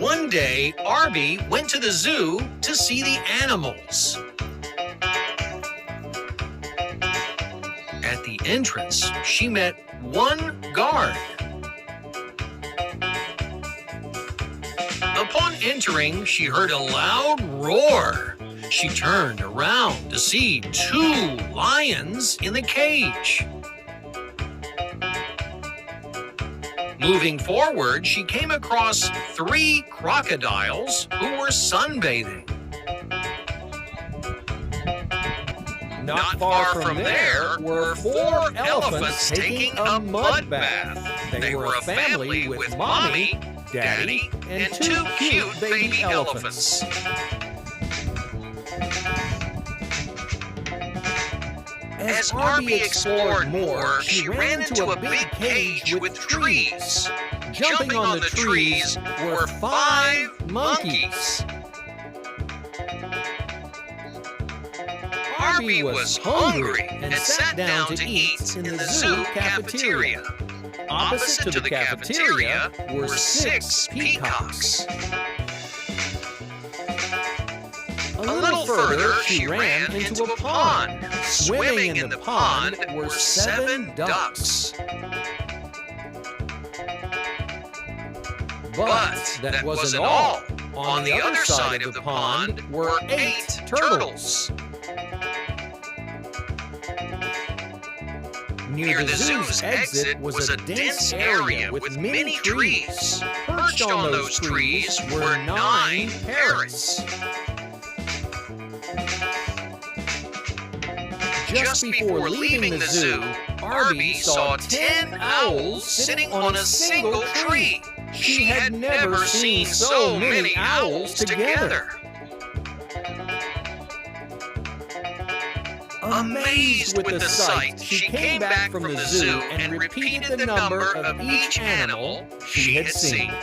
One day, Arby went to the zoo to see the animals. At the entrance, she met one guard. Upon entering, she heard a loud roar. She turned around to see two lions in the cage. Moving forward, she came across three crocodiles who were sunbathing. Not far from there were four elephants taking a mud bath. They were a family with Mommy, Daddy, and two cute baby elephants. As Arby explored more, she ran into a big cage with trees. Jumping on the trees were 5 monkeys. Arby was hungry and sat down to eat in the zoo cafeteria. Opposite to the cafeteria were 6 peacocks. A little further, she ran into a pond. Swimming in the pond were 7 ducks. But that wasn't all. On the other side of the pond were 8 turtles. Near the zoo's exit was a dense area with many trees. Perched on those trees were 9 parrots. Just before leaving the zoo, Arby saw 10 owls sitting on a single tree. She had never seen so many owls together. Amazed with the sight, she came back from the zoo and repeated the number of each animal she had seen.